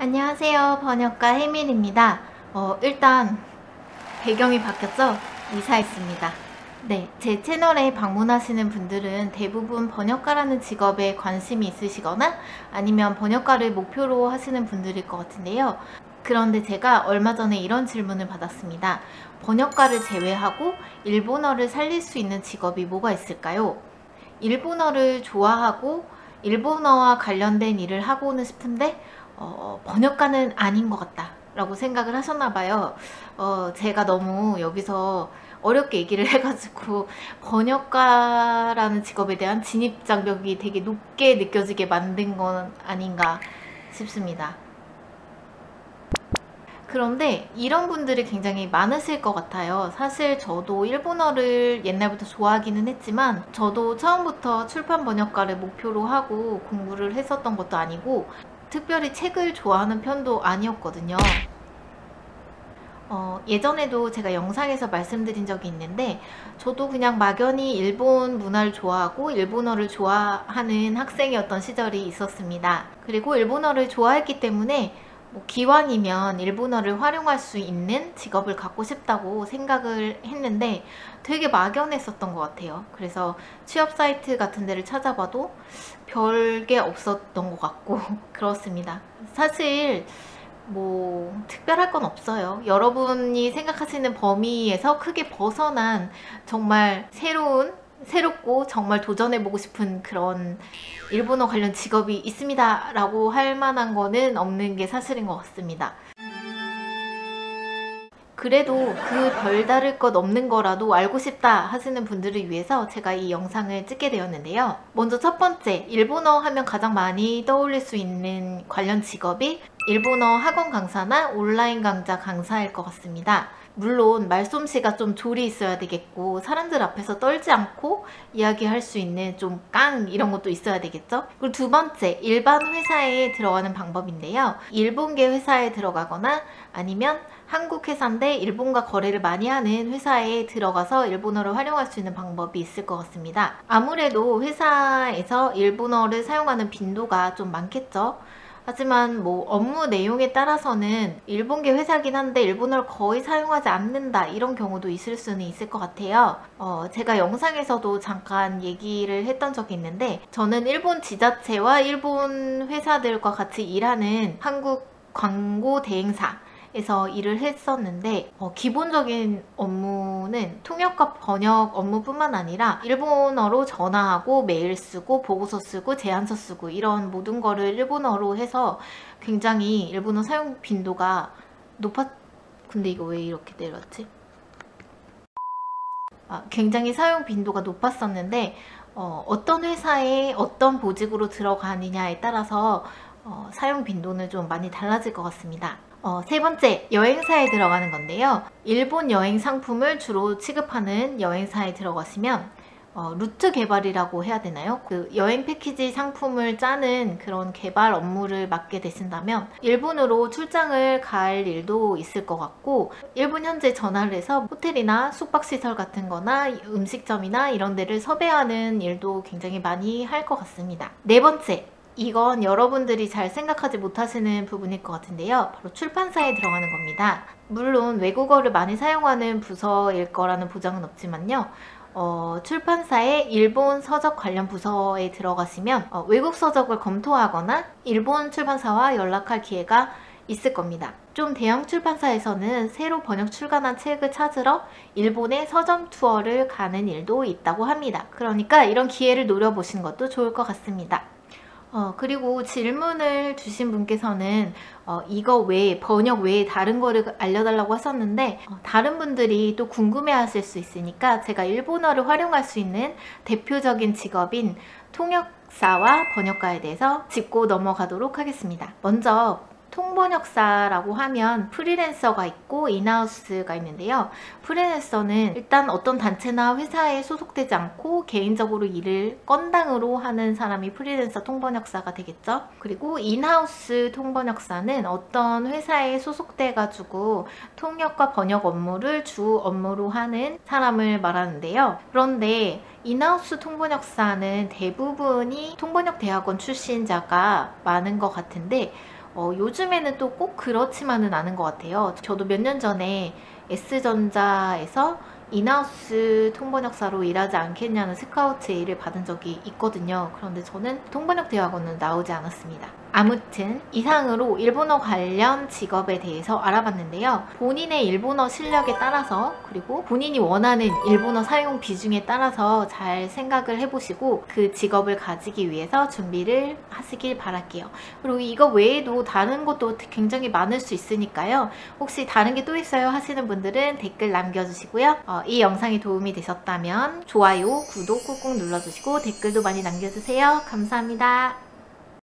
안녕하세요. 번역가 혜민입니다. 일단 배경이 바뀌었죠? 이사했습니다. 네, 제 채널에 방문하시는 분들은 대부분 번역가라는 직업에 관심이 있으시거나 아니면 번역가를 목표로 하시는 분들일 것 같은데요. 그런데 제가 얼마 전에 이런 질문을 받았습니다. 번역가를 제외하고 일본어를 살릴 수 있는 직업이 뭐가 있을까요? 일본어를 좋아하고 일본어와 관련된 일을 하고는 싶은데 번역가는 아닌 것 같다 라고 생각을 하셨나봐요. 제가 너무 여기서 어렵게 얘기를 해가지고 번역가라는 직업에 대한 진입장벽이 되게 높게 느껴지게 만든 건 아닌가 싶습니다. 그런데 이런 분들이 굉장히 많으실 것 같아요. 사실 저도 일본어를 옛날부터 좋아하기는 했지만 저도 처음부터 출판 번역가를 목표로 하고 공부를 했었던 것도 아니고 특별히 책을 좋아하는 편도 아니었거든요. 예전에도 제가 영상에서 말씀드린 적이 있는데 저도 그냥 막연히 일본 문화를 좋아하고 일본어를 좋아하는 학생이었던 시절이 있었습니다. 그리고 일본어를 좋아했기 때문에 기왕이면 일본어를 활용할 수 있는 직업을 갖고 싶다고 생각을 했는데 되게 막연했었던 것 같아요. 그래서 취업 사이트 같은 데를 찾아봐도 별게 없었던 것 같고 그렇습니다. 사실 특별할 건 없어요. 여러분이 생각하시는 범위에서 크게 벗어난 정말 새롭고 정말 도전해보고 싶은 그런 일본어 관련 직업이 있습니다 라고 할 만한 거는 없는 게 사실인 것 같습니다. 그래도 그 별다를 것 없는 거라도 알고 싶다 하시는 분들을 위해서 제가 이 영상을 찍게 되었는데요. 먼저 첫 번째, 일본어 하면 가장 많이 떠올릴 수 있는 관련 직업이 일본어 학원 강사나 온라인 강좌 강사일 것 같습니다. 물론 말솜씨가 좀 조리 있어야 되겠고 사람들 앞에서 떨지 않고 이야기할 수 있는 좀 깡 이런 것도 있어야 되겠죠. 그리고 두 번째, 일반 회사에 들어가는 방법인데요. 일본계 회사에 들어가거나 아니면 한국 회사인데 일본과 거래를 많이 하는 회사에 들어가서 일본어를 활용할 수 있는 방법이 있을 것 같습니다. 아무래도 회사에서 일본어를 사용하는 빈도가 좀 많겠죠. 하지만 업무 내용에 따라서는 일본계 회사긴 한데 일본어를 거의 사용하지 않는다 이런 경우도 있을 수는 있을 것 같아요. 제가 영상에서도 잠깐 얘기를 했던 적이 있는데 저는 일본 지자체와 일본 회사들과 같이 일하는 한국 광고 대행사 에서 일을 했었는데 기본적인 업무는 통역과 번역 업무뿐만 아니라 일본어로 전화하고 메일 쓰고 보고서 쓰고 제안서 쓰고 이런 모든 거를 일본어로 해서 굉장히 일본어 사용 빈도가 근데 이거 왜 이렇게 내렸지? 굉장히 사용 빈도가 높았었는데 어떤 회사에 어떤 보직으로 들어가느냐에 따라서 사용 빈도는 좀 많이 달라질 것 같습니다. 세 번째, 여행사에 들어가는 건데요. 일본 여행 상품을 주로 취급하는 여행사에 들어가시면 루트 개발이라고 해야 되나요? 그 여행 패키지 상품을 짜는 그런 개발 업무를 맡게 되신다면 일본으로 출장을 갈 일도 있을 것 같고 일본 현지에 전화를 해서 호텔이나 숙박시설 같은 거나 음식점이나 이런 데를 섭외하는 일도 굉장히 많이 할 것 같습니다. 네 번째, 이건 여러분들이 잘 생각하지 못하시는 부분일 것 같은데요. 바로 출판사에 들어가는 겁니다. 물론 외국어를 많이 사용하는 부서일 거라는 보장은 없지만요. 출판사의 일본 서적 관련 부서에 들어가시면 외국 서적을 검토하거나 일본 출판사와 연락할 기회가 있을 겁니다. 좀 대형 출판사에서는 새로 번역 출간한 책을 찾으러 일본의 서점 투어를 가는 일도 있다고 합니다. 그러니까 이런 기회를 노려보시는 것도 좋을 것 같습니다. 그리고 질문을 주신 분께서는 이거 외에 번역 외에 다른 거를 알려달라고 하셨는데 다른 분들이 또 궁금해 하실 수 있으니까 제가 일본어를 활용할 수 있는 대표적인 직업인 통역사와 번역가에 대해서 짚고 넘어가도록 하겠습니다. 먼저 통번역사라고 하면 프리랜서가 있고 인하우스가 있는데요. 프리랜서는 일단 어떤 단체나 회사에 소속되지 않고 개인적으로 일을 건당으로 하는 사람이 프리랜서 통번역사가 되겠죠. 그리고 인하우스 통번역사는 어떤 회사에 소속돼 가지고 통역과 번역 업무를 주 업무로 하는 사람을 말하는데요. 그런데 인하우스 통번역사는 대부분이 통번역 대학원 출신자가 많은 것 같은데 요즘에는 또 꼭 그렇지만은 않은 것 같아요. 저도 몇 년 전에 S전자에서 인하우스 통번역사로 일하지 않겠냐는 스카우트 제의를 받은 적이 있거든요. 그런데 저는 통번역 대학원은 나오지 않았습니다. 아무튼 이상으로 일본어 관련 직업에 대해서 알아봤는데요. 본인의 일본어 실력에 따라서 그리고 본인이 원하는 일본어 사용 비중에 따라서 잘 생각을 해보시고 그 직업을 가지기 위해서 준비를 하시길 바랄게요. 그리고 이거 외에도 다른 것도 굉장히 많을 수 있으니까요. 혹시 다른 게 또 있어요 하시는 분들은 댓글 남겨주시고요. 이 영상이 도움이 되셨다면 좋아요, 구독 꾹꾹 눌러주시고 댓글도 많이 남겨주세요. 감사합니다.